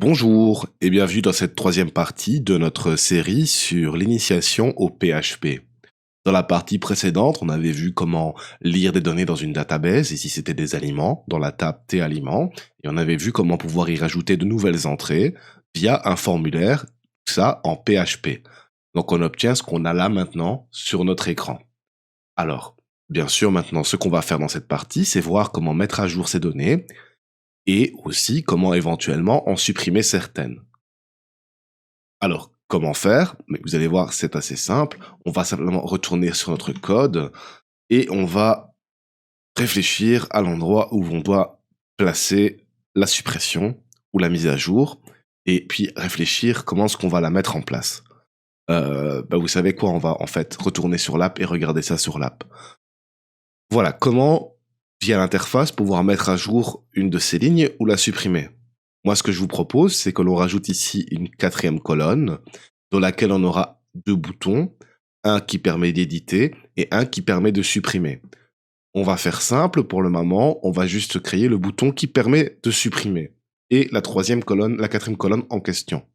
Bonjour et bienvenue dans cette troisième partie de notre série sur l'initiation au PHP. Dans la partie précédente, on avait vu comment lire des données dans une database, ici c'était des aliments, dans la table T aliments, et on avait vu comment pouvoir y rajouter de nouvelles entrées via un formulaire, tout ça en PHP. Donc on obtient ce qu'on a là maintenant sur notre écran. Alors, bien sûr, maintenant ce qu'on va faire dans cette partie, c'est voir comment mettre à jour ces données et aussi comment éventuellement en supprimer certaines. Alors, comment faire? Mais vous allez voir, c'est assez simple. On va simplement retourner sur notre code et on va réfléchir à l'endroit où on doit placer la suppression ou la mise à jour et puis réfléchir comment est-ce qu'on va la mettre en place. Vous savez quoi? On va en fait retourner sur l'app et regarder ça sur l'app. Voilà, comment, via l'interface, pouvoir mettre à jour une de ces lignes ou la supprimer. Moi, ce que je vous propose, c'est que l'on rajoute ici une quatrième colonne dans laquelle on aura deux boutons, un qui permet d'éditer et un qui permet de supprimer. On va faire simple pour le moment, on va juste créer le bouton qui permet de supprimer et la troisième colonne, la quatrième colonne en question.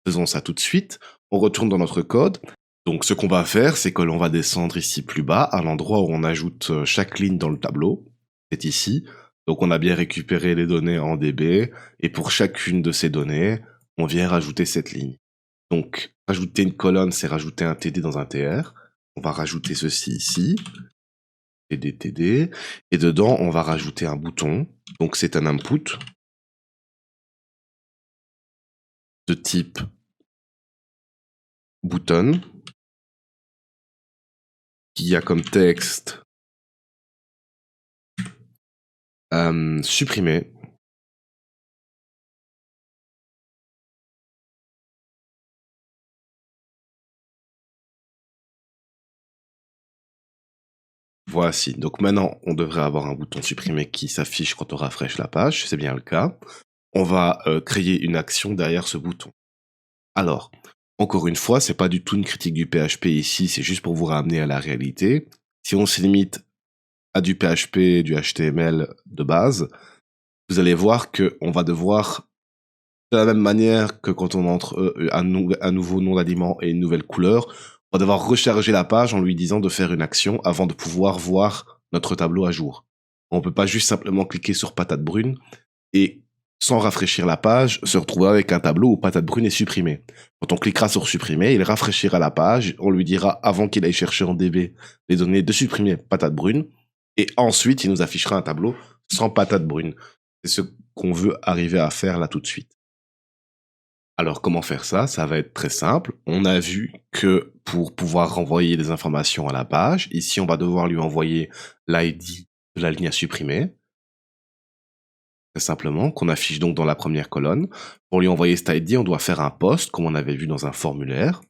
Faisons ça tout de suite, on retourne dans notre code. Donc ce qu'on va faire, c'est que l'on va descendre ici plus bas, à l'endroit où on ajoute chaque ligne dans le tableau. C'est ici. Donc on a bien récupéré les données en DB, et pour chacune de ces données, on vient rajouter cette ligne. Donc rajouter une colonne, c'est rajouter un TD dans un TR. On va rajouter ceci ici, TD, TD, et dedans on va rajouter un bouton. Donc c'est un input de type button, qui a comme texte supprimer. Voici. Donc maintenant, on devrait avoir un bouton supprimer qui s'affiche quand on rafraîchit la page. C'est bien le cas. On va créer une action derrière ce bouton. Alors, encore une fois, c'est pas du tout une critique du PHP ici, c'est juste pour vous ramener à la réalité. Si on se limite à du PHP, du HTML de base, vous allez voir qu'on va devoir, de la même manière que quand on entre un nouveau nom d'aliment et une nouvelle couleur, on va devoir recharger la page en lui disant de faire une action avant de pouvoir voir notre tableau à jour. On peut pas juste simplement cliquer sur patate brune et, sans rafraîchir la page, se retrouver avec un tableau où patate brune est supprimée. Quand on cliquera sur supprimer, il rafraîchira la page, on lui dira avant qu'il aille chercher en DB les données de supprimer patate brune, et ensuite il nous affichera un tableau sans patate brune. C'est ce qu'on veut arriver à faire là tout de suite. Alors comment faire ça? Ça va être très simple. On a vu que pour pouvoir renvoyer des informations à la page, ici on va devoir lui envoyer l'ID de la ligne à supprimer, très simplement, qu'on affiche donc dans la première colonne. Pour lui envoyer cet ID, on doit faire un post, comme on avait vu dans un formulaire.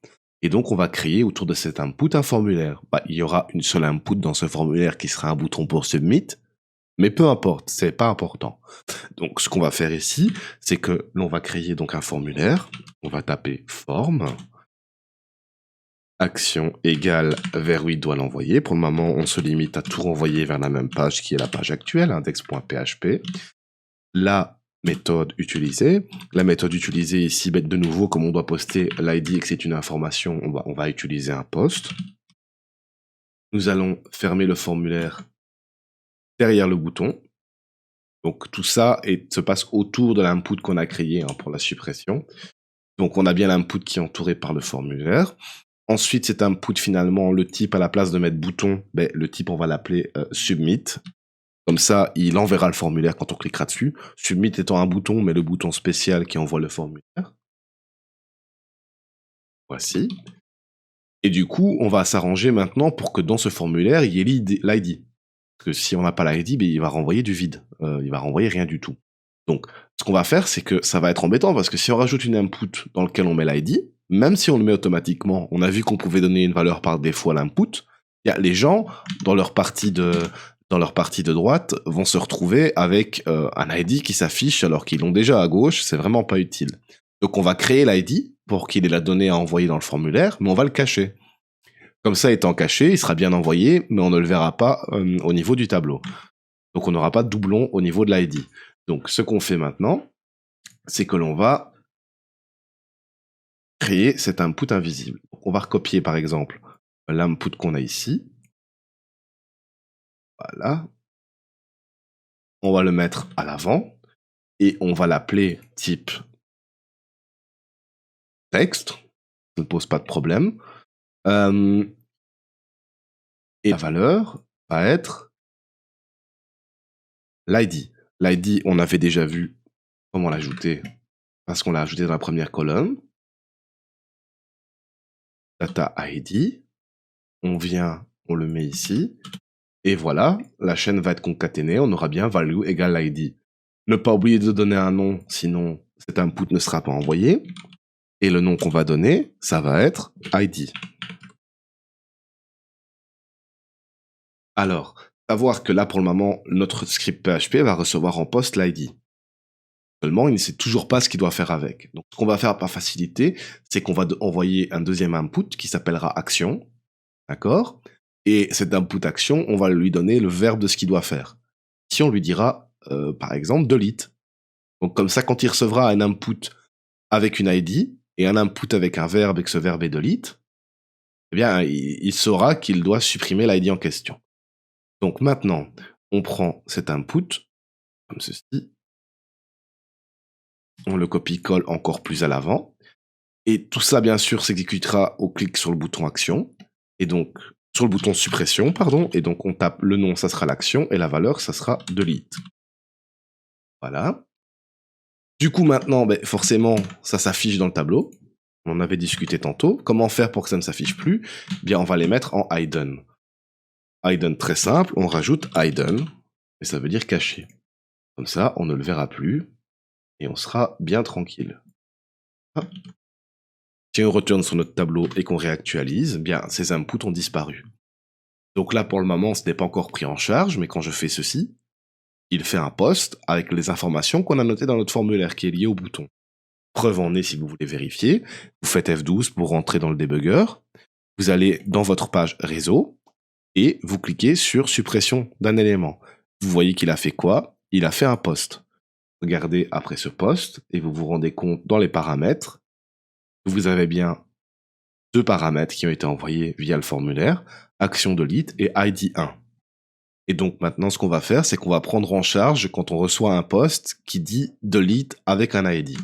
Et donc on va créer autour de cet input un formulaire. Il y aura une seule input dans ce formulaire qui sera un bouton pour submit, mais peu importe, c'est pas important. Donc ce qu'on va faire ici, c'est que l'on va créer donc un formulaire. On va taper form, action égale vers où il doit l'envoyer. Pour le moment, on se limite à tout renvoyer vers la même page qui est la page actuelle, index.php. La méthode utilisée. La méthode utilisée ici, de nouveau, comme on doit poster l'ID et que c'est une information, on va utiliser un post. Nous allons fermer le formulaire derrière le bouton. Donc tout ça se passe autour de l'input qu'on a créé pour la suppression. Donc on a bien l'input qui est entouré par le formulaire. Ensuite, cet input, finalement, le type, à la place de mettre bouton, le type, on va l'appeler submit. Comme ça, il enverra le formulaire quand on cliquera dessus. Submit étant un bouton, mais le bouton spécial qui envoie le formulaire. Voici. Et du coup, on va s'arranger maintenant pour que dans ce formulaire, il y ait l'ID. Parce que si on n'a pas l'ID, il va renvoyer du vide. Il va renvoyer rien du tout. Donc, ce qu'on va faire, c'est que ça va être embêtant parce que si on rajoute une input dans lequel on met l'ID, même si on le met automatiquement, on a vu qu'on pouvait donner une valeur par défaut à l'input, les gens, dans leur partie de droite, vont se retrouver avec un ID qui s'affiche alors qu'ils l'ont déjà à gauche, c'est vraiment pas utile. Donc on va créer l'ID pour qu'il ait la donnée à envoyer dans le formulaire, mais on va le cacher. Comme ça, étant caché, il sera bien envoyé, mais on ne le verra pas au niveau du tableau. Donc on n'aura pas de doublon au niveau de l'ID. Donc ce qu'on fait maintenant, c'est que l'on va créer cet input invisible. Donc, on va recopier par exemple l'input qu'on a ici. Voilà. On va le mettre à l'avant et on va l'appeler type texte. Ça ne pose pas de problème. Et la valeur va être l'ID. L'ID, on avait déjà vu comment l'ajouter parce qu'on l'a ajouté dans la première colonne. Data ID. On vient, on le met ici. Et voilà, la chaîne va être concaténée. On aura bien value égale ID. Ne pas oublier de donner un nom, sinon cet input ne sera pas envoyé. Et le nom qu'on va donner, ça va être ID. Alors, savoir que là, pour le moment, notre script PHP va recevoir en poste l'ID. Seulement, il ne sait toujours pas ce qu'il doit faire avec. Donc, ce qu'on va faire par facilité, c'est qu'on va envoyer un deuxième input qui s'appellera action. D'accord? Et cet input action, on va lui donner le verbe de ce qu'il doit faire. Si on lui dira, par exemple, delete. Donc, comme ça, quand il recevra un input avec une ID et un input avec un verbe et que ce verbe est delete, eh bien, il saura qu'il doit supprimer l'ID en question. Donc maintenant, on prend cet input, comme ceci, on le copie-colle encore plus à l'avant, et tout ça, bien sûr, s'exécutera au clic sur le bouton action, et donc, sur le bouton suppression, pardon, et donc on tape le nom, ça sera l'action, et la valeur, ça sera delete. Voilà. Du coup, maintenant, ben, forcément, ça s'affiche dans le tableau. On en avait discuté tantôt. Comment faire pour que ça ne s'affiche plus? Bien, on va les mettre en hidden. Hidden, très simple, on rajoute hidden, et ça veut dire caché. Comme ça, on ne le verra plus, et on sera bien tranquille. Hop. Si on retourne sur notre tableau et qu'on réactualise, bien, ces inputs ont disparu. Donc là, pour le moment, ce n'est pas encore pris en charge, mais quand je fais ceci, il fait un post avec les informations qu'on a notées dans notre formulaire qui est lié au bouton. Preuve en est si vous voulez vérifier. Vous faites F12 pour rentrer dans le débugger. Vous allez dans votre page réseau et vous cliquez sur suppression d'un élément. Vous voyez qu'il a fait quoi? Il a fait un post. Regardez après ce post et vous vous rendez compte dans les paramètres que vous avez bien deux paramètres qui ont été envoyés via le formulaire, action delete et ID1. Et donc maintenant, ce qu'on va faire, c'est qu'on va prendre en charge quand on reçoit un post qui dit delete avec un ID.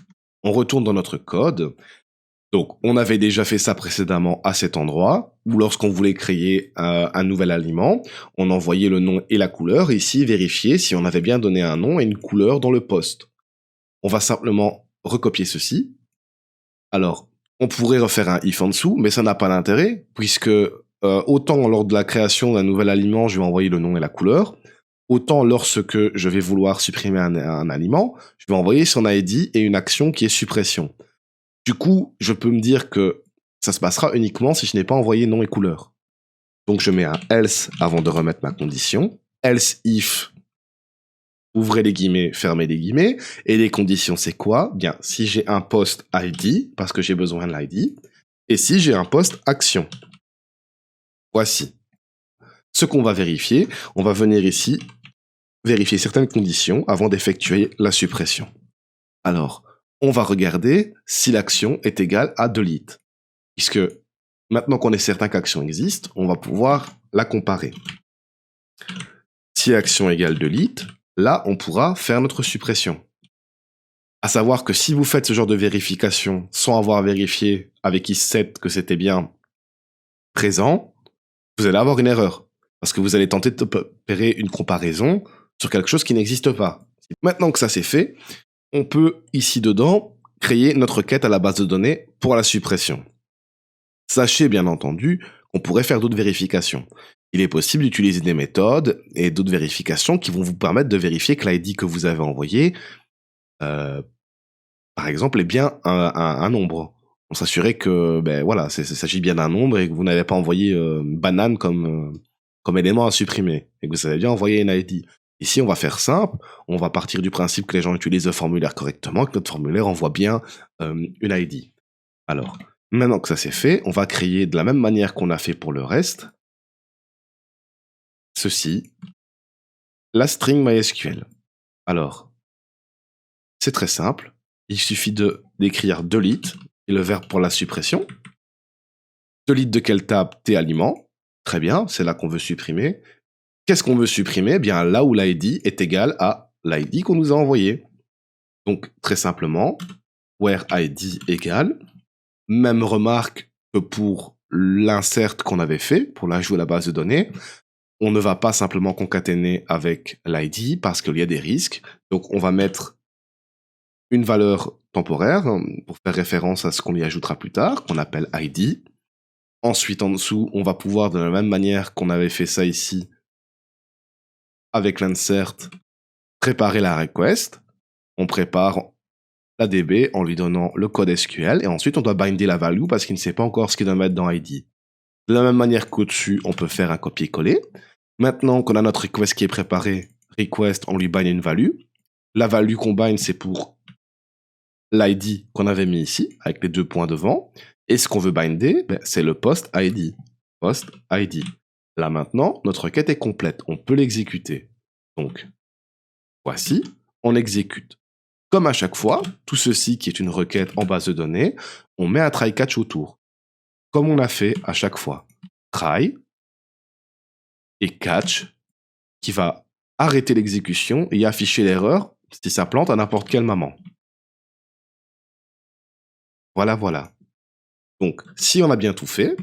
On retourne dans notre code. Donc, on avait déjà fait ça précédemment à cet endroit, où lorsqu'on voulait créer un nouvel aliment, on envoyait le nom et la couleur, et ici, vérifier si on avait bien donné un nom et une couleur dans le post. On va simplement recopier ceci. Alors, on pourrait refaire un if en dessous, mais ça n'a pas d'intérêt, puisque autant lors de la création d'un nouvel aliment, je vais envoyer le nom et la couleur, autant lorsque je vais vouloir supprimer un aliment, je vais envoyer son ID et une action qui est suppression. Du coup, je peux me dire que ça se passera uniquement si je n'ai pas envoyé nom et couleur. Donc je mets un else avant de remettre ma condition, else if, ouvrez les guillemets, fermez les guillemets, et les conditions c'est quoi? Bien, si j'ai un post ID, parce que j'ai besoin de l'ID, et si j'ai un post action. Voici. Ce qu'on va vérifier, on va venir ici, vérifier certaines conditions avant d'effectuer la suppression. Alors, on va regarder si l'action est égale à delete. Puisque maintenant qu'on est certain qu'action existe, on va pouvoir la comparer. Si action égale delete, là, on pourra faire notre suppression. À savoir que si vous faites ce genre de vérification sans avoir vérifié avec is7 que c'était bien présent, vous allez avoir une erreur. Parce que vous allez tenter d'opérer une comparaison sur quelque chose qui n'existe pas. Maintenant que ça c'est fait, on peut ici dedans créer notre requête à la base de données pour la suppression. Sachez bien entendu qu'on pourrait faire d'autres vérifications. Il est possible d'utiliser des méthodes et d'autres vérifications qui vont vous permettre de vérifier que l'ID que vous avez envoyé, par exemple, est bien un nombre. On s'assurer que, ben voilà, il s'agit bien d'un nombre et que vous n'avez pas envoyé banane comme élément à supprimer et que vous avez bien envoyé une ID. Ici, on va faire simple. On va partir du principe que les gens utilisent le formulaire correctement, que notre formulaire envoie bien une ID. Alors, maintenant que ça c'est fait, on va créer de la même manière qu'on a fait pour le reste, ceci, la string MySQL. Alors, c'est très simple. il suffit d'écrire delete, et le verbe pour la suppression. Delete de quelle table? T aliment. Très bien, c'est là qu'on veut supprimer. Qu'est-ce qu'on veut supprimer? Eh bien, là où l'ID est égal à l'ID qu'on nous a envoyé. Donc, très simplement, where ID égale, même remarque que pour l'insert qu'on avait fait, pour l'ajout à la base de données, on ne va pas simplement concaténer avec l'ID parce qu'il y a des risques. Donc, on va mettre une valeur temporaire pour faire référence à ce qu'on y ajoutera plus tard, qu'on appelle ID. Ensuite, en dessous, on va pouvoir, de la même manière qu'on avait fait ça ici, avec l'insert, préparer la request. On prépare la DB en lui donnant le code SQL et ensuite on doit binder la value parce qu'il ne sait pas encore ce qu'il doit mettre dans ID. De la même manière qu'au-dessus, on peut faire un copier-coller. Maintenant qu'on a notre request qui est préparé, request, on lui bind une value. La value qu'on bind, c'est pour l'ID qu'on avait mis ici, avec les 2 points devant. Et ce qu'on veut binder, c'est le post ID. Post ID. Là maintenant, notre requête est complète. On peut l'exécuter. Donc, voici, on exécute. Comme à chaque fois, tout ceci qui est une requête en base de données, on met un try catch autour. Comme on a fait à chaque fois. Try et catch qui va arrêter l'exécution et afficher l'erreur si ça plante à n'importe quel moment. Voilà, voilà. Donc, si on a bien tout fait,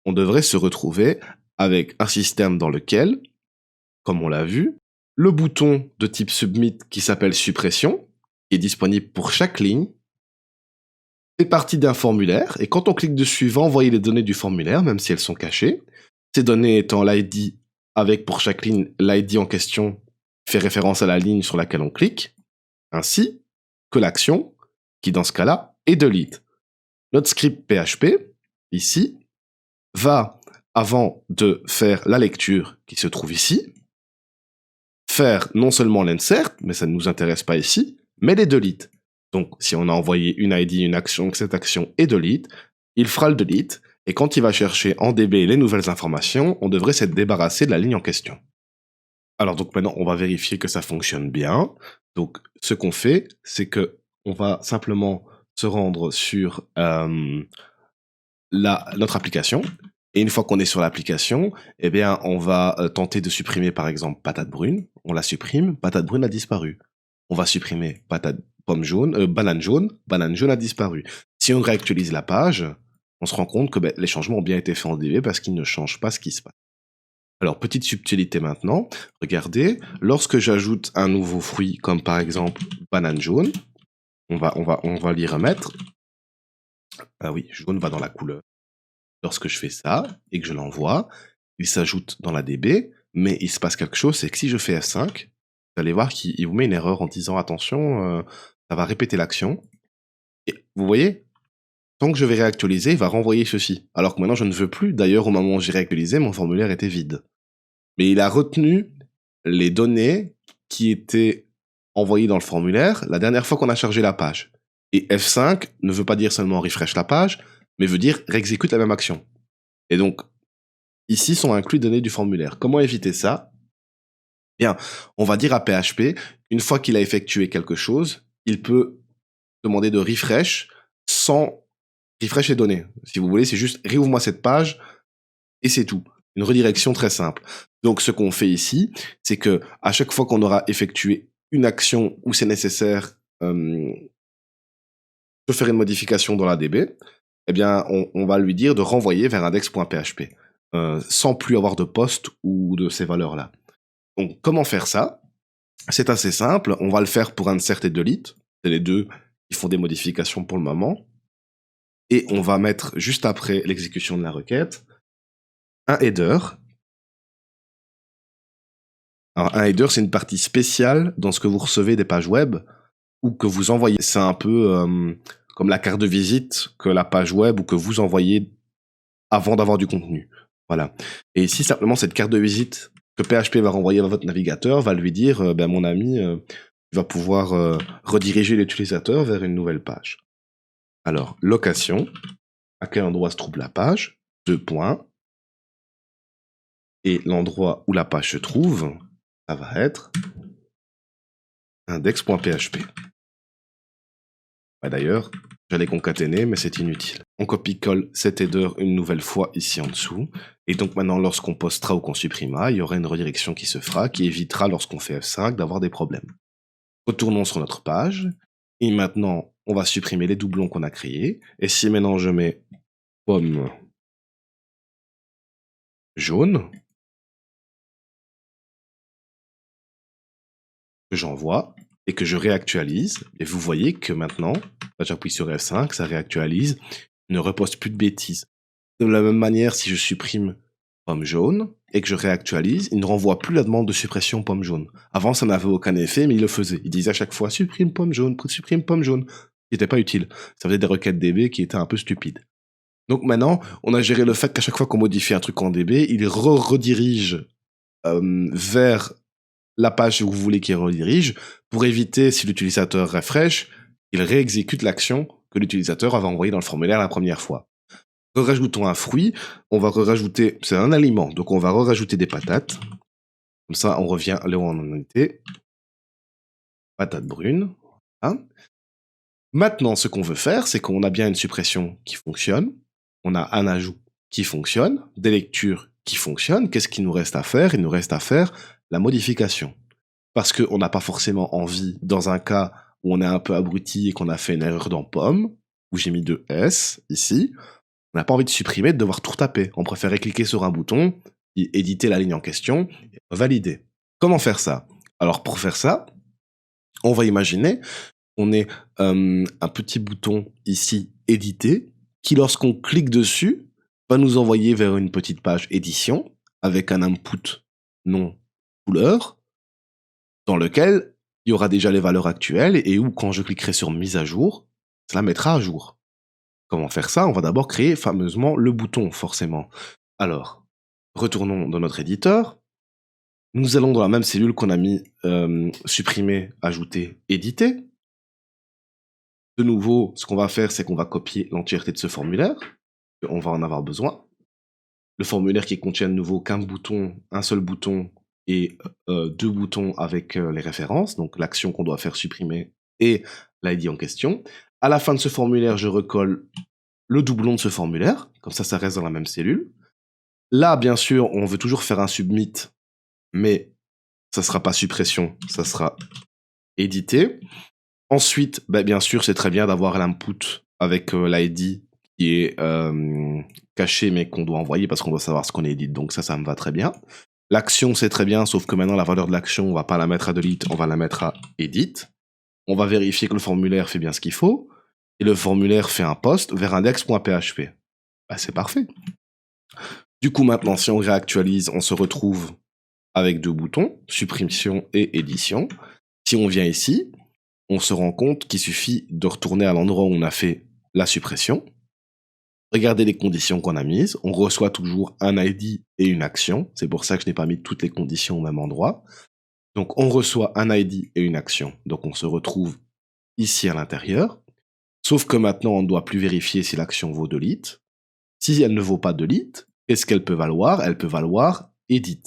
on devrait se retrouver avec un système dans lequel, comme on l'a vu, le bouton de type submit qui s'appelle suppression, qui est disponible pour chaque ligne, fait partie d'un formulaire, et quand on clique dessus, va envoyer les données du formulaire, même si elles sont cachées. Ces données étant l'ID avec pour chaque ligne l'ID en question fait référence à la ligne sur laquelle on clique, ainsi que l'action, qui dans ce cas-là est delete. Notre script PHP, ici, va, avant de faire la lecture qui se trouve ici, faire non seulement l'insert, mais ça ne nous intéresse pas ici, mais les delete. Donc, si on a envoyé une ID, une action, que cette action est delete, il fera le delete, et quand il va chercher en DB les nouvelles informations, on devrait s'être débarrassé de la ligne en question. Alors donc maintenant, on va vérifier que ça fonctionne bien. Donc, ce qu'on fait, c'est que on va simplement se rendre sur notre application. Et une fois qu'on est sur l'application, eh bien, on va tenter de supprimer, par exemple, patate brune. On la supprime, patate brune a disparu. On va supprimer banane jaune a disparu. Si on réactualise la page, on se rend compte que les changements ont bien été faits en DB parce qu'ils ne changent pas ce qui se passe. Alors, petite subtilité maintenant, regardez, lorsque j'ajoute un nouveau fruit, comme par exemple banane jaune, on va l'y remettre. Ah oui, jaune va dans la couleur. Lorsque je fais ça et que je l'envoie, il s'ajoute dans la DB, mais il se passe quelque chose, c'est que si je fais F5, vous allez voir qu'il vous met une erreur en disant attention, ça va répéter l'action. Et vous voyez, tant que je vais réactualiser, il va renvoyer ceci. Alors que maintenant je ne veux plus, d'ailleurs au moment où j'ai réactualisé, mon formulaire était vide. Mais il a retenu les données qui étaient envoyées dans le formulaire la dernière fois qu'on a chargé la page. Et F5 ne veut pas dire seulement refresh la page, mais veut dire réexécute la même action. Et donc, ici sont inclus les données du formulaire. Comment éviter ça? Bien, on va dire à PHP, une fois qu'il a effectué quelque chose, il peut demander de refresh sans refresh les données. Si vous voulez, c'est juste réouvre-moi cette page et c'est tout. Une redirection très simple. Donc, ce qu'on fait ici, c'est que à chaque fois qu'on aura effectué une action où c'est nécessaire de faire une modification dans la DB, eh bien, on va lui dire de renvoyer vers index.php, sans plus avoir de poste ou de ces valeurs-là. Donc, comment faire ça? C'est assez simple. On va le faire pour insert et delete. C'est les deux qui font des modifications pour le moment. Et on va mettre, juste après l'exécution de la requête, un header. Alors, un header, c'est une partie spéciale dans ce que vous recevez des pages web ou que vous envoyez. C'est un peu comme la carte de visite que la page web ou que vous envoyez avant d'avoir du contenu. Voilà. Et ici, simplement, cette carte de visite que PHP va renvoyer à votre navigateur va lui dire, mon ami, tu vas pouvoir rediriger l'utilisateur vers une nouvelle page. Alors, location, à quel endroit se trouve la page, 2 points, et l'endroit où la page se trouve, ça va être index.php. Ouais, d'ailleurs, j'allais concaténer, mais c'est inutile. On copie-colle cet header une nouvelle fois ici en dessous. Et donc maintenant, lorsqu'on postera ou qu'on supprimera, il y aura une redirection qui se fera, qui évitera, lorsqu'on fait F5, d'avoir des problèmes. Retournons sur notre page. Et maintenant, on va supprimer les doublons qu'on a créés. Et si maintenant je mets pomme jaune, que j'envoie et que je réactualise, et vous voyez que maintenant, là j'appuie sur F5, ça réactualise, ne reposte plus de bêtises. De la même manière, si je supprime pomme jaune et que je réactualise, il ne renvoie plus la demande de suppression pomme jaune. Avant, ça n'avait aucun effet, mais il le faisait. Il disait à chaque fois supprime pomme jaune, supprime pomme jaune, qui n'était pas utile. Ça faisait des requêtes DB qui étaient un peu stupides. Donc maintenant, on a géré le fait qu'à chaque fois qu'on modifie un truc en DB, il redirige vers la page où vous voulez qu'il redirige, pour éviter, si l'utilisateur refresh, qu'il réexécute l'action que l'utilisateur avait envoyée dans le formulaire la première fois. Rajoutons un fruit, on va rajouter, c'est un aliment, donc on va rajouter des patates. Comme ça, on revient là où on en était. Patates brunes. Hein. Maintenant, ce qu'on veut faire, c'est qu'on a bien une suppression qui fonctionne, on a un ajout qui fonctionne, des lectures qui fonctionnent. Qu'est-ce qu'il nous reste à faire? Il nous reste à faire la modification. Parce qu'on n'a pas forcément envie, dans un cas où on est un peu abruti et qu'on a fait une erreur dans pomme, où j'ai mis 2 S ici, on n'a pas envie de supprimer, de devoir tout retaper. On préférait cliquer sur un bouton, éditer la ligne en question, et valider. Comment faire ça? Alors pour faire ça, on va imaginer qu'on ait un petit bouton ici, éditer, qui lorsqu'on clique dessus, va nous envoyer vers une petite page édition, avec un input non couleur, dans lequel il y aura déjà les valeurs actuelles et où, quand je cliquerai sur mise à jour, cela mettra à jour. Comment faire ça? On va d'abord créer fameusement le bouton, forcément. Alors, retournons dans notre éditeur. Nous allons dans la même cellule qu'on a mis supprimer, ajouter, éditer. De nouveau, ce qu'on va faire, c'est qu'on va copier l'entièreté de ce formulaire. On va en avoir besoin. Le formulaire qui contient de nouveau qu'un bouton, un seul bouton et 2 boutons avec les références, donc l'action qu'on doit faire supprimer et l'ID en question. À la fin de ce formulaire, je recolle le doublon de ce formulaire, comme ça reste dans la même cellule. Là, bien sûr, on veut toujours faire un submit, mais ça sera pas suppression, ça sera édité. Ensuite, bien sûr, c'est très bien d'avoir l'input avec l'ID qui est caché, mais qu'on doit envoyer parce qu'on doit savoir ce qu'on édite, donc ça me va très bien. L'action, c'est très bien, sauf que maintenant, la valeur de l'action, on va pas la mettre à delete, on va la mettre à edit. On va vérifier que le formulaire fait bien ce qu'il faut, et le formulaire fait un post vers index.php. C'est parfait. Du coup, maintenant, si on réactualise, on se retrouve avec 2 boutons, suppression et édition. Si on vient ici, on se rend compte qu'il suffit de retourner à l'endroit où on a fait la suppression. Regardez les conditions qu'on a mises. On reçoit toujours un ID et une action. C'est pour ça que je n'ai pas mis toutes les conditions au même endroit. Donc, on reçoit un ID et une action. Donc, on se retrouve ici à l'intérieur. Sauf que maintenant, on ne doit plus vérifier si l'action vaut delete. Si elle ne vaut pas delete, qu'est-ce qu'elle peut valoir? Elle peut valoir edit.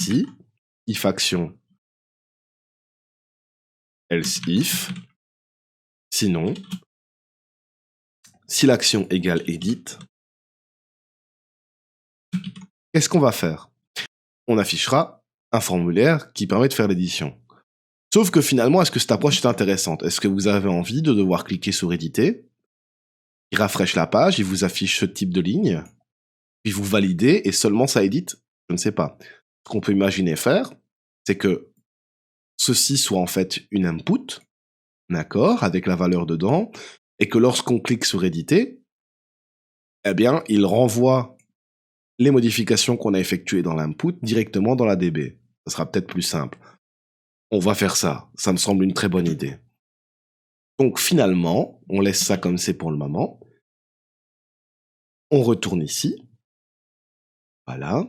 Ici, if action, else if. Sinon, si l'action égale edit, qu'est-ce qu'on va faire? On affichera un formulaire qui permet de faire l'édition. Sauf que finalement, est-ce que cette approche est intéressante? Est-ce que vous avez envie de devoir cliquer sur éditer? Il rafraîchit la page, il vous affiche ce type de ligne, puis vous validez et seulement ça édite? Je ne sais pas. Ce qu'on peut imaginer faire, c'est que ceci soit en fait une input, d'accord, avec la valeur dedans, et que lorsqu'on clique sur éditer, eh bien, il renvoie les modifications qu'on a effectuées dans l'input directement dans la DB. Ça sera peut-être plus simple. On va faire ça. Ça me semble une très bonne idée. Donc finalement, on laisse ça comme c'est pour le moment. On retourne ici. Voilà.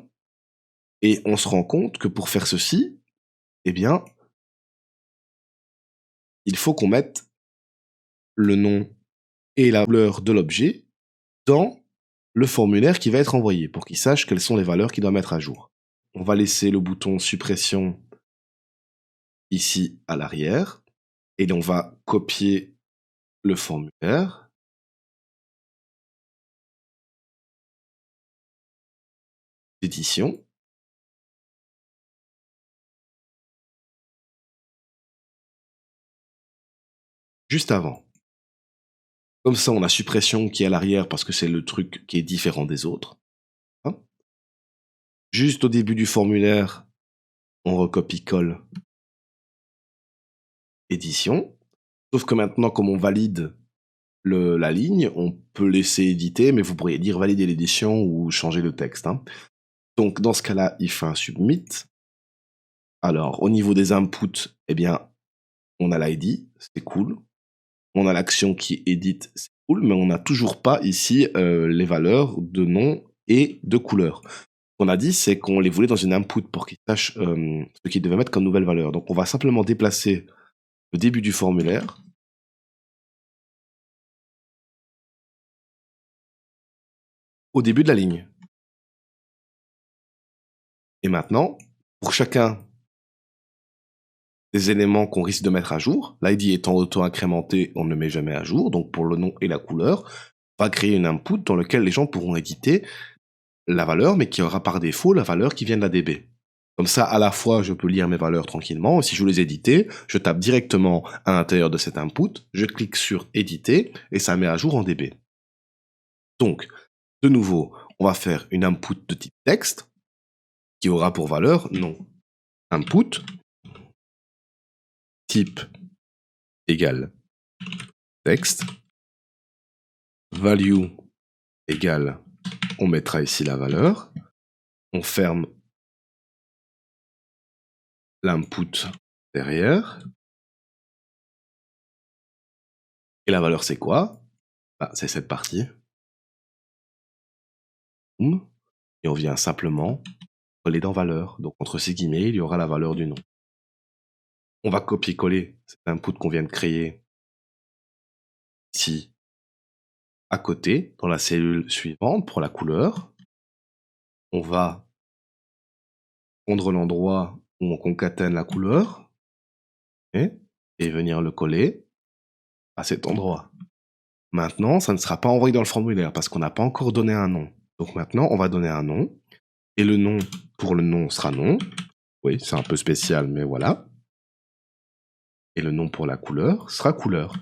Et on se rend compte que pour faire ceci, eh bien, il faut qu'on mette le nom et la couleur de l'objet dans le formulaire qui va être envoyé pour qu'il sache quelles sont les valeurs qu'il doit mettre à jour. On va laisser le bouton suppression ici à l'arrière et on va copier le formulaire. Édition. Juste avant. Comme ça, on a suppression qui est à l'arrière parce que c'est le truc qui est différent des autres. Hein. Juste au début du formulaire, on recopie-colle édition. Sauf que maintenant, comme on valide la ligne, on peut laisser éditer, mais vous pourriez dire valider l'édition ou changer le texte. Hein. Donc, dans ce cas-là, il fait un submit. Alors, au niveau des inputs, eh bien, on a l'ID, c'est cool. On a l'action qui édite, c'est cool, mais on n'a toujours pas ici les valeurs de nom et de couleur. Ce qu'on a dit, c'est qu'on les voulait dans une input pour qu'ils sachent ce qu'ils devaient mettre comme nouvelle valeur. Donc, on va simplement déplacer le début du formulaire au début de la ligne. Et maintenant, pour chacun des éléments qu'on risque de mettre à jour, l'ID étant auto-incrémenté, on ne le met jamais à jour, donc pour le nom et la couleur, on va créer une input dans laquelle les gens pourront éditer la valeur, mais qui aura par défaut la valeur qui vient de la DB. Comme ça, à la fois, je peux lire mes valeurs tranquillement, et si je veux les éditer, je tape directement à l'intérieur de cet input, je clique sur éditer, et ça met à jour en DB. Donc, de nouveau, on va faire une input de type texte, qui aura pour valeur nom. Input, type égale texte, value égale, on mettra ici la valeur, on ferme l'input derrière, et la valeur c'est quoi? Bah, c'est cette partie. Et on vient simplement coller dans valeur. Donc entre ces guillemets, il y aura la valeur du nom. On va copier-coller cet input qu'on vient de créer ici à côté, dans la cellule suivante pour la couleur. On va prendre l'endroit où on concatène la couleur et venir le coller à cet endroit. Maintenant, ça ne sera pas envoyé dans le formulaire parce qu'on n'a pas encore donné un nom. Donc maintenant, on va donner un nom. Et le nom, pour le nom, sera nom. Oui, c'est un peu spécial, mais voilà. Et le nom pour la couleur sera couleur.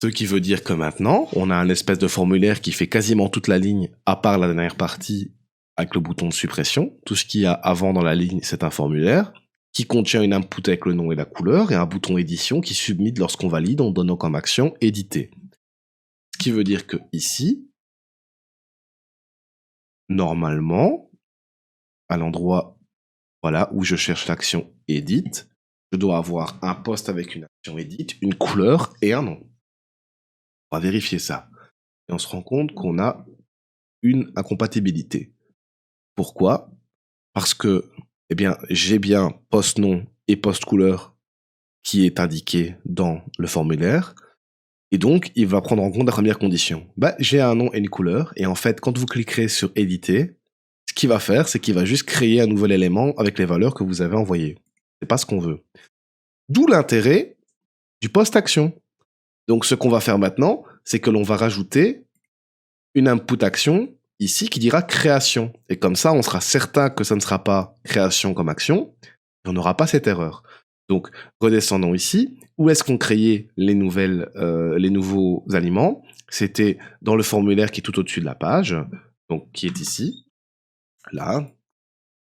Ce qui veut dire que maintenant, on a un espèce de formulaire qui fait quasiment toute la ligne, à part la dernière partie avec le bouton de suppression. Tout ce qu'il y a avant dans la ligne, c'est un formulaire qui contient une input avec le nom et la couleur et un bouton édition qui submit lorsqu'on valide en donnant comme action éditer. Ce qui veut dire que ici, normalement, à l'endroit voilà, où je cherche l'action edit, je dois avoir un poste avec une action edit, une couleur et un nom. On va vérifier ça. Et on se rend compte qu'on a une incompatibilité. Pourquoi? Parce que, eh bien, j'ai bien post-nom et post-couleur qui est indiqué dans le formulaire. Et donc, il va prendre en compte la première condition. Bah, j'ai un nom et une couleur. Et en fait, quand vous cliquerez sur éditer, ce qu'il va faire, c'est qu'il va juste créer un nouvel élément avec les valeurs que vous avez envoyées. C'est pas ce qu'on veut. D'où l'intérêt du post-action. Donc, ce qu'on va faire maintenant, c'est que l'on va rajouter une input action ici qui dira création. Et comme ça, on sera certain que ça ne sera pas création comme action, et on n'aura pas cette erreur. Donc, redescendons ici. Où est-ce qu'on créait les nouveaux aliments? C'était dans le formulaire qui est tout au-dessus de la page, donc qui est ici, là.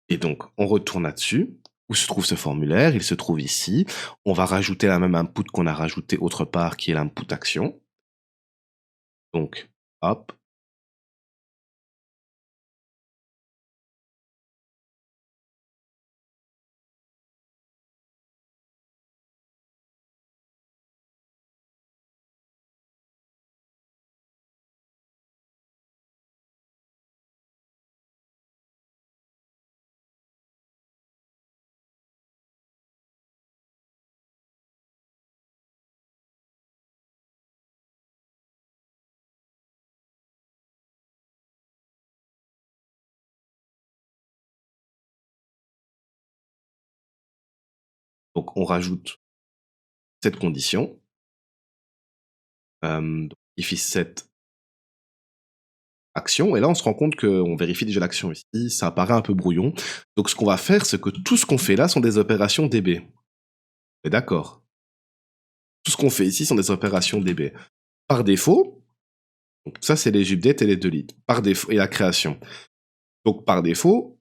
Et donc, on retourne là-dessus. Où se trouve ce formulaire? Il se trouve ici. On va rajouter la même input qu'on a rajouté autre part, qui est l'input action. Donc, hop, Donc on rajoute cette condition, donc if is set action, et là on se rend compte qu'on vérifie déjà l'action ici, ça apparaît un peu brouillon. Donc ce qu'on va faire, c'est que tout ce qu'on fait là sont des opérations DB. Et d'accord. Tout ce qu'on fait ici sont des opérations DB. Par défaut, donc ça c'est les updates et les deletes. Par défaut, et la création. Donc par défaut,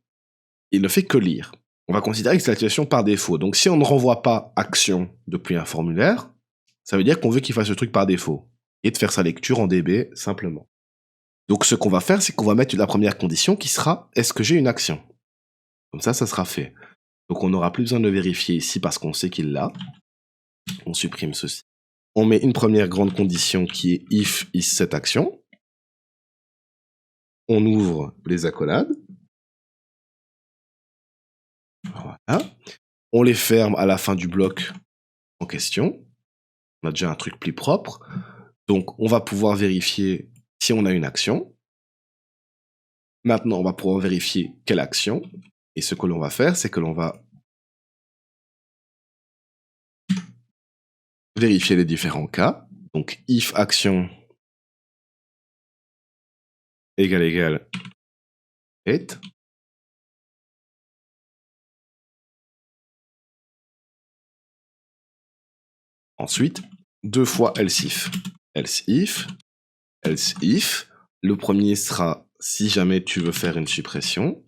il ne fait que lire. On va considérer que c'est la situation par défaut. Donc si on ne renvoie pas action depuis un formulaire, ça veut dire qu'on veut qu'il fasse le truc par défaut. Et de faire sa lecture en DB simplement. Donc ce qu'on va faire, c'est qu'on va mettre la première condition qui sera « est-ce que j'ai une action ?» Comme ça sera fait. Donc on n'aura plus besoin de vérifier ici parce qu'on sait qu'il l'a. On supprime ceci. On met une première grande condition qui est « if is cette action ». On ouvre les accolades. Voilà. On les ferme à la fin du bloc en question. On a déjà un truc plus propre. Donc on va pouvoir vérifier si on a une action. Maintenant, on va pouvoir vérifier quelle action. Et ce que l'on va faire, c'est que l'on va vérifier les différents cas. Donc, if action égale est. Ensuite, deux fois else if. Else if, else if. Le premier sera si jamais tu veux faire une suppression.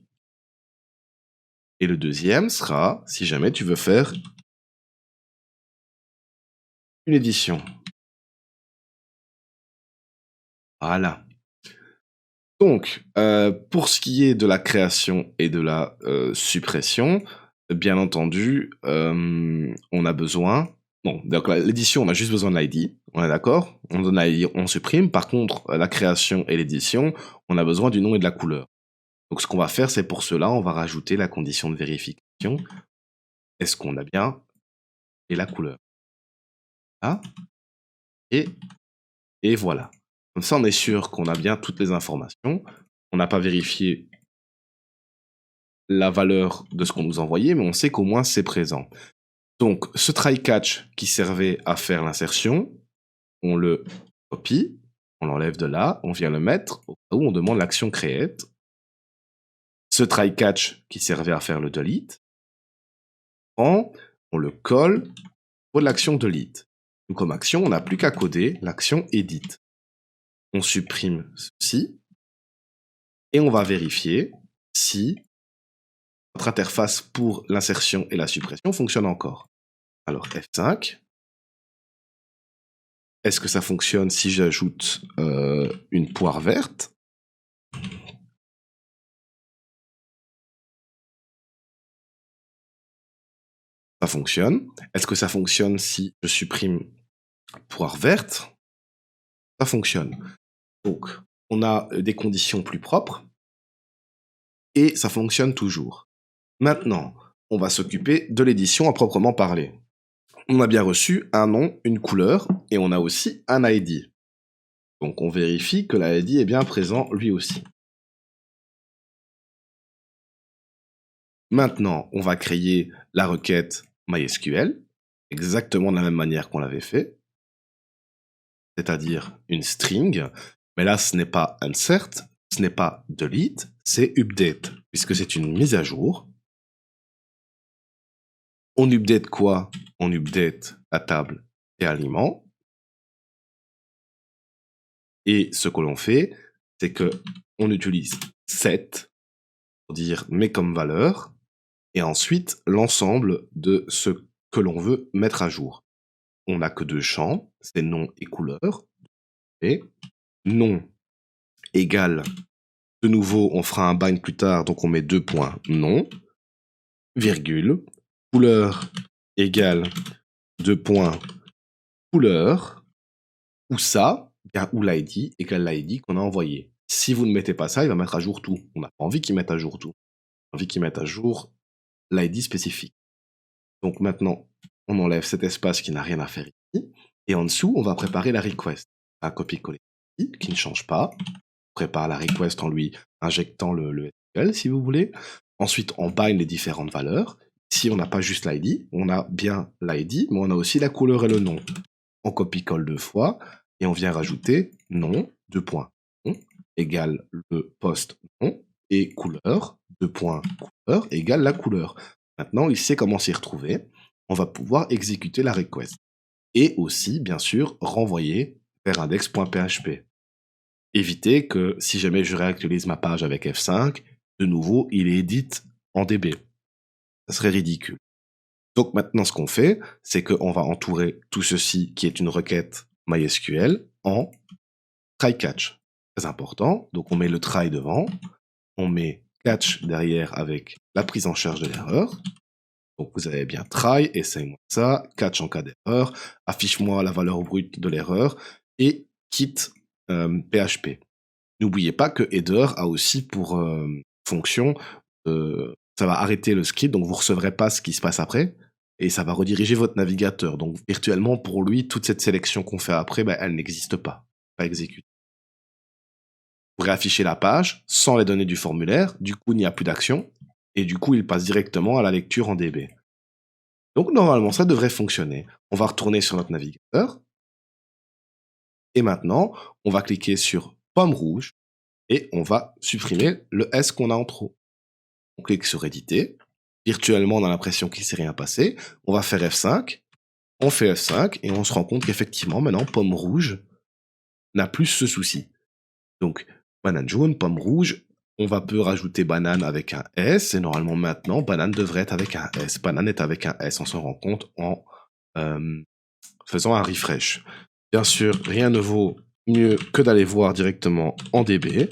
Et le deuxième sera si jamais tu veux faire une édition. Voilà. Donc, pour ce qui est de la création et de la suppression, bien entendu, on a besoin... Non, donc l'édition, on a juste besoin de l'ID, on est d'accord? On donne l'ID, on supprime. Par contre, la création et l'édition, on a besoin du nom et de la couleur. Donc ce qu'on va faire, c'est pour cela, on va rajouter la condition de vérification. Est-ce qu'on a bien et la couleur? Ah, et voilà. Comme ça, on est sûr qu'on a bien toutes les informations. On n'a pas vérifié la valeur de ce qu'on nous envoyait, mais on sait qu'au moins c'est présent. Donc, ce try-catch qui servait à faire l'insertion, on le copie, on l'enlève de là, on vient le mettre au cas où on demande l'action create. Ce try-catch qui servait à faire le delete, on le colle pour l'action delete. Donc, comme action, on n'a plus qu'à coder l'action edit. On supprime ceci et on va vérifier si notre interface pour l'insertion et la suppression fonctionne encore. Alors F5. Est-ce que ça fonctionne si j'ajoute une poire verte? Ça fonctionne. Est-ce que ça fonctionne si je supprime poire verte? Ça fonctionne. Donc, on a des conditions plus propres et ça fonctionne toujours. Maintenant, on va s'occuper de l'édition à proprement parler. On a bien reçu un nom, une couleur et on a aussi un ID. Donc, on vérifie que l'ID est bien présent lui aussi. Maintenant, on va créer la requête MySQL, exactement de la même manière qu'on l'avait fait, c'est-à-dire une string, mais là ce n'est pas insert, ce n'est pas delete, c'est update, puisque c'est une mise à jour. On update quoi? On update la table et aliments. Et ce que l'on fait, c'est que on utilise set pour dire mais comme valeur, et ensuite l'ensemble de ce que l'on veut mettre à jour. On n'a que deux champs, c'est nom et couleur. Et nom égale, de nouveau, on fera un bind plus tard, donc on met deux points, nom, virgule, couleur égale, deux points, couleur, ou ça, bien, ou l'ID égale l'ID qu'on a envoyé. Si vous ne mettez pas ça, il va mettre à jour tout. On n'a pas envie qu'il mette à jour tout. On a envie qu'il mette à jour l'ID spécifique. Donc maintenant, on enlève cet espace qui n'a rien à faire ici. Et en dessous, on va préparer la request. Un copier-coller qui ne change pas. On prépare la request en lui injectant le SQL, si vous voulez. Ensuite, on bind les différentes valeurs. Si on n'a pas juste l'ID, on a bien l'ID, mais on a aussi la couleur et le nom. On copie-colle 2 fois et on vient rajouter nom, 2 points, nom, égale le post nom, et couleur, 2 points, couleur, égale la couleur. Maintenant, il sait comment s'y retrouver. On va pouvoir exécuter la request. Et aussi, bien sûr, renvoyer vers index.php. Évitez que, si jamais je réactualise ma page avec F5, de nouveau, il est edit en DB. Ça serait ridicule. Donc maintenant, ce qu'on fait, c'est qu'on va entourer tout ceci, qui est une requête MySQL, en try catch. Très important. Donc on met le try devant, on met catch derrière avec la prise en charge de l'erreur. Donc vous avez bien try, essaye-moi ça, catch en cas d'erreur, affiche-moi la valeur brute de l'erreur, et quitte PHP. N'oubliez pas que header a aussi pour fonction, ça va arrêter le script, donc vous ne recevrez pas ce qui se passe après, et ça va rediriger votre navigateur. Donc virtuellement, pour lui, toute cette sélection qu'on fait après, elle n'existe pas exécutée. Vous réaffichez la page sans les données du formulaire, du coup il n'y a plus d'action, et du coup il passe directement à la lecture en DB. Donc normalement ça devrait fonctionner. On va retourner sur notre navigateur, et maintenant on va cliquer sur pomme rouge, et on va supprimer le S qu'on a en trop. On clique sur éditer, virtuellement on a l'impression qu'il ne s'est rien passé, on va faire F5, on fait F5, et on se rend compte qu'effectivement maintenant pomme rouge n'a plus ce souci. Donc banane jaune, pomme rouge, on va peu rajouter banane avec un S, et normalement maintenant, banane devrait être avec un S. Banane est avec un S, on s'en rend compte en faisant un refresh. Bien sûr, rien ne vaut mieux que d'aller voir directement en DB,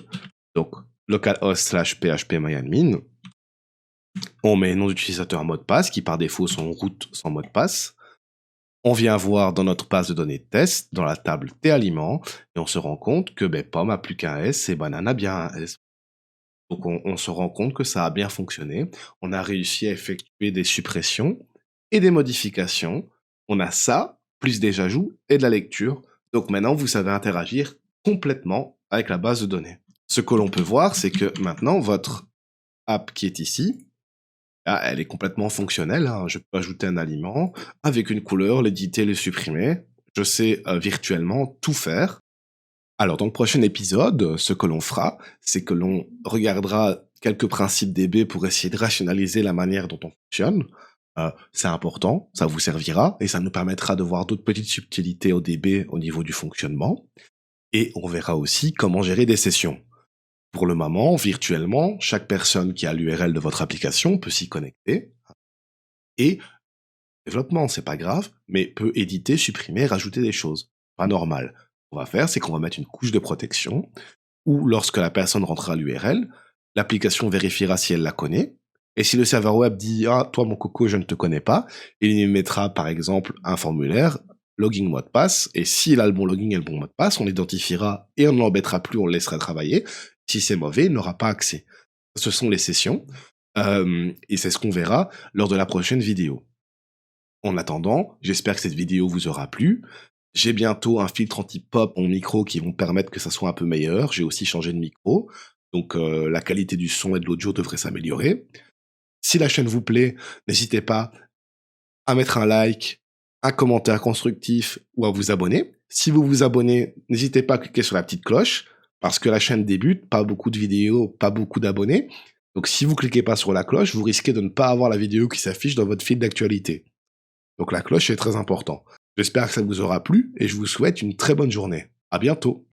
donc localhost /phpMyAdmin, on met nom d'utilisateur mot de passe, qui par défaut sont root sans mot de passe. On vient voir dans notre base de données de test, dans la table T-aliment, et on se rend compte que pomme a plus qu'un S et banane a bien un S. Donc on se rend compte que ça a bien fonctionné. On a réussi à effectuer des suppressions et des modifications. On a ça, plus des ajouts et de la lecture. Donc maintenant, vous savez interagir complètement avec la base de données. Ce que l'on peut voir, c'est que maintenant, votre app qui est ici, elle est complètement fonctionnelle. Je peux ajouter un aliment avec une couleur, l'éditer, le supprimer. Je sais virtuellement tout faire. Alors, dans le prochain épisode, ce que l'on fera, c'est que l'on regardera quelques principes DB pour essayer de rationaliser la manière dont on fonctionne. C'est important, ça vous servira, et ça nous permettra de voir d'autres petites subtilités au DB au niveau du fonctionnement. Et on verra aussi comment gérer des sessions. Pour le moment, virtuellement, chaque personne qui a l'URL de votre application peut s'y connecter. Et développement, c'est pas grave, mais peut éditer, supprimer, rajouter des choses. Pas normal. Ce qu'on va faire, c'est qu'on va mettre une couche de protection, où lorsque la personne rentrera à l'URL, l'application vérifiera si elle la connaît, et si le serveur web dit « Ah, toi mon coco, je ne te connais pas », il y mettra par exemple un formulaire, login mot de passe, et s'il a le bon login et le bon mot de passe, on l'identifiera et on ne l'embêtera plus, on le laissera travailler. Si c'est mauvais, il n'aura pas accès. Ce sont les sessions, et c'est ce qu'on verra lors de la prochaine vidéo. En attendant, j'espère que cette vidéo vous aura plu. J'ai bientôt un filtre anti-pop en micro qui vont permettre que ça soit un peu meilleur. J'ai aussi changé de micro, donc la qualité du son et de l'audio devrait s'améliorer. Si la chaîne vous plaît, n'hésitez pas à mettre un like, un commentaire constructif ou à vous abonner. Si vous vous abonnez, n'hésitez pas à cliquer sur la petite cloche, parce que la chaîne débute, pas beaucoup de vidéos, pas beaucoup d'abonnés. Donc si vous cliquez pas sur la cloche, vous risquez de ne pas avoir la vidéo qui s'affiche dans votre fil d'actualité. Donc la cloche est très important. J'espère que ça vous aura plu et je vous souhaite une très bonne journée. À bientôt.